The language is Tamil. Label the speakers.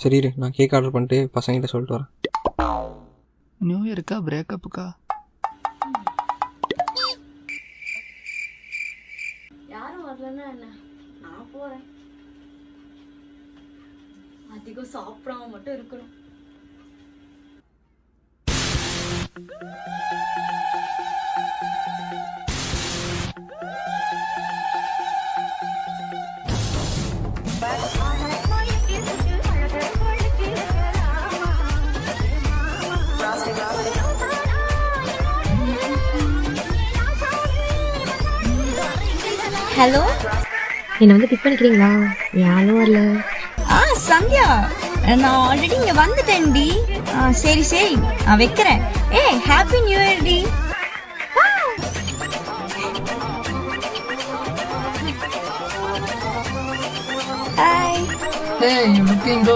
Speaker 1: சரி இரு, நான் கேக் ஆர்டர் பண்ணிட்டு பசங்கிட்ட சொல்லிட்டு வரேன்.
Speaker 2: நியூ இயருக்கா பிரேக்கப்புக்கா?
Speaker 3: யாரும் வரலன்னா என்ன, நான் போறேன். அதிகம் சாப்பிடாம மட்டும் இருக்கணும்.
Speaker 4: ஹலோ,
Speaker 5: என்னை வந்து பிக் பண்ணிக்கிறீங்களா? யாரும் வரல.
Speaker 4: சந்தியா, நான் ஆல்ரெடி இங்க வந்துட்டேன்டி. சரி சரி, நான் வைக்கிறேன். ஹாப்பி நியூ இயர் டி.
Speaker 2: Hey, you looking good.